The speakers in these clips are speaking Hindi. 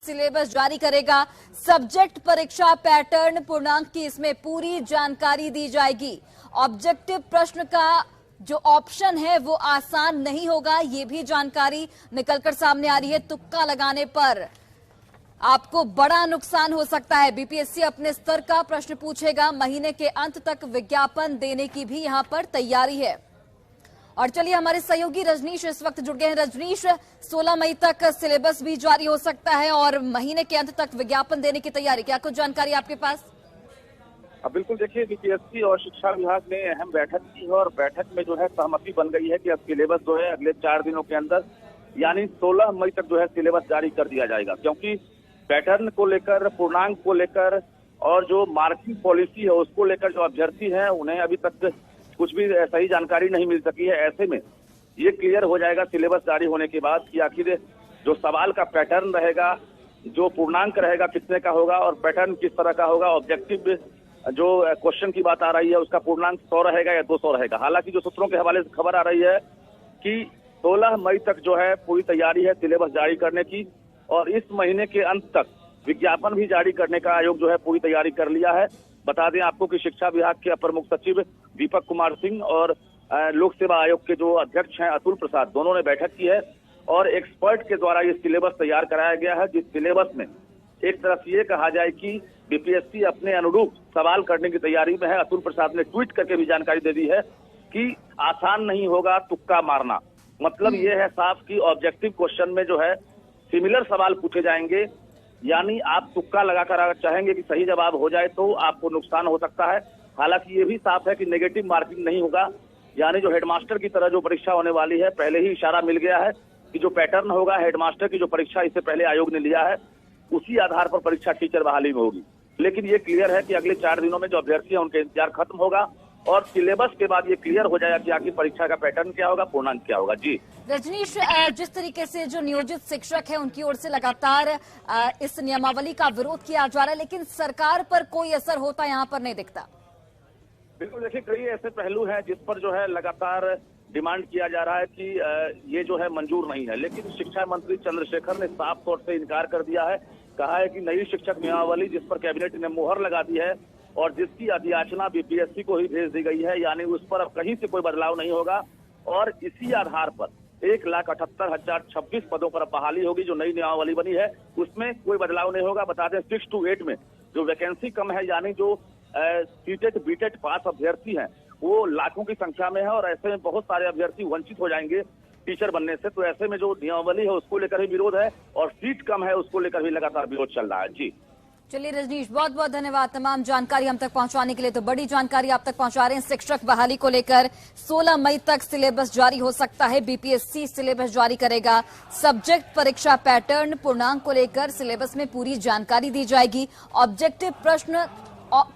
सिलेबस जारी करेगा। सब्जेक्ट परीक्षा पैटर्न पूर्णांक की इसमें पूरी जानकारी दी जाएगी। ऑब्जेक्टिव प्रश्न का जो ऑप्शन है वो आसान नहीं होगा, ये भी जानकारी निकलकर सामने आ रही है। तुक्का लगाने पर आपको बड़ा नुकसान हो सकता है। बीपीएससी अपने स्तर का प्रश्न पूछेगा। महीने के अंत तक विज्ञापन देने की भी यहां पर तैयारी है। और चलिए, हमारे सहयोगी रजनीश इस वक्त जुड़ गए हैं। रजनीश, 16 मई तक सिलेबस भी जारी हो सकता है और महीने के अंत तक विज्ञापन देने की तैयारी, क्या कुछ जानकारी आपके पास? बिल्कुल, देखिए, बीपीएससी और शिक्षा विभाग ने अहम बैठक की है और बैठक में जो है सहमति बन गई है कि अब सिलेबस जो है अगले 4 दिनों के अंदर यानी 16 मई तक जो है सिलेबस जारी कर दिया जाएगा। क्योंकि पैटर्न को लेकर, पूर्णांक को लेकर और जो मार्किंग पॉलिसी है उसको लेकर जो अभ्यर्थी हैं उन्हें अभी तक कुछ भी सही जानकारी नहीं मिल सकी है। ऐसे में ये क्लियर हो जाएगा सिलेबस जारी होने के बाद कि आखिर जो सवाल का पैटर्न रहेगा, जो पूर्णांक रहेगा कितने का होगा और पैटर्न किस तरह का होगा। ऑब्जेक्टिव जो क्वेश्चन की बात आ रही है उसका पूर्णांक 100 रहेगा या 200 रहेगा। हालांकि जो सूत्रों के हवाले से खबर आ रही है कि 16 मई तक जो है पूरी तैयारी है सिलेबस जारी करने की और इस महीने के अंत तक विज्ञापन भी जारी करने का आयोग जो है पूरी तैयारी कर लिया है। बता दें आपको कि शिक्षा विभाग के अपर मुख्य सचिव दीपक कुमार सिंह और लोक सेवा आयोग के जो अध्यक्ष हैं अतुल प्रसाद, दोनों ने बैठक की है और एक्सपर्ट के द्वारा ये सिलेबस तैयार कराया गया है, जिस सिलेबस में एक तरफ ये कहा जाए कि बीपीएससी अपने अनुरूप सवाल करने की तैयारी में है। अतुल प्रसाद ने ट्वीट करके भी जानकारी दे दी है कि आसान नहीं होगा तुक्का मारना। मतलब ये है साफ कि ऑब्जेक्टिव क्वेश्चन में जो है सिमिलर सवाल पूछे जाएंगे, यानी आप तुक्का लगाकर अगर चाहेंगे कि सही जवाब हो जाए तो आपको नुकसान हो सकता है। हालांकि ये भी साफ है कि नेगेटिव मार्किंग नहीं होगा, यानी जो हेडमास्टर की तरह जो परीक्षा होने वाली है, पहले ही इशारा मिल गया है कि जो पैटर्न होगा हेडमास्टर की जो परीक्षा इससे पहले आयोग ने लिया है उसी आधार पर परीक्षा टीचर बहाली में होगी। लेकिन ये क्लियर है कि अगले 4 दिनों में जो अभ्यर्थी हैं उनका इंतजार खत्म होगा और सिलेबस के बाद ये क्लियर हो जाएगा कि आखिर परीक्षा का पैटर्न क्या होगा, पूर्णांक क्या होगा। जी रजनीश, जिस तरीके से जो नियोजित शिक्षक है उनकी ओर से लगातार इस नियमावली का विरोध किया जा रहा है, लेकिन सरकार पर कोई असर होता यहाँ पर नहीं दिखता। बिल्कुल, देखिए, कई ऐसे पहलू हैं जिस पर जो है लगातार डिमांड किया जा रहा है कि ये जो है मंजूर नहीं है, लेकिन शिक्षा मंत्री चंद्रशेखर ने साफ तौर से इनकार कर दिया है। कहा है कि नई शिक्षक नियमावली जिस पर कैबिनेट ने मुहर लगा दी है और जिसकी अधियाचना बीपीएससी को ही भेज दी गई है, यानी उस पर अब कहीं से कोई बदलाव नहीं होगा और इसी आधार पर 1,78,026 पदों पर बहाली होगी। जो नई नियमावली बनी है उसमें कोई बदलाव नहीं होगा। बता दें 6 to 8 में जो वैकेंसी कम है, यानी जो सीटेट बीटेट पास अभ्यर्थी हैं वो लाखों की संख्या में है और ऐसे में बहुत सारे अभ्यर्थी वंचित हो जाएंगे टीचर बनने से। तो ऐसे में जो नियमावली है उसको लेकर भी विरोध है और सीट कम है उसको लेकर भी लगातार विरोध चल रहा है। जी चलिए रजनीश, बहुत बहुत धन्यवाद तमाम जानकारी हम तक पहुंचाने के लिए। तो बड़ी जानकारी आप तक पहुंचा रहे हैं शिक्षक बहाली को लेकर। 16 मई तक सिलेबस जारी हो सकता है। बीपीएससी सिलेबस जारी करेगा। सब्जेक्ट परीक्षा पैटर्न पूर्णांक को लेकर सिलेबस में पूरी जानकारी दी जाएगी। ऑब्जेक्टिव प्रश्न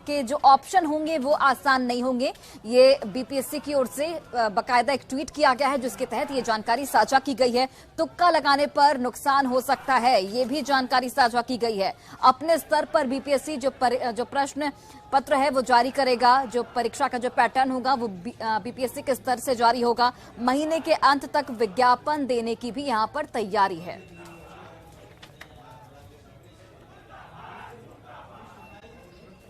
के जो ऑप्शन होंगे वो आसान नहीं होंगे। ये बीपीएससी की ओर से बकायदा एक ट्वीट किया गया है जिसके तहत ये जानकारी साझा की गई है। तुक्का लगाने पर नुकसान हो सकता है, ये भी जानकारी साझा की गई है। अपने स्तर पर बीपीएससी जो प्रश्न पत्र है वो जारी करेगा। जो परीक्षा का जो पैटर्न होगा वो बीपीएससी के स्तर से जारी होगा। महीने के अंत तक विज्ञापन देने की भी यहाँ पर तैयारी है।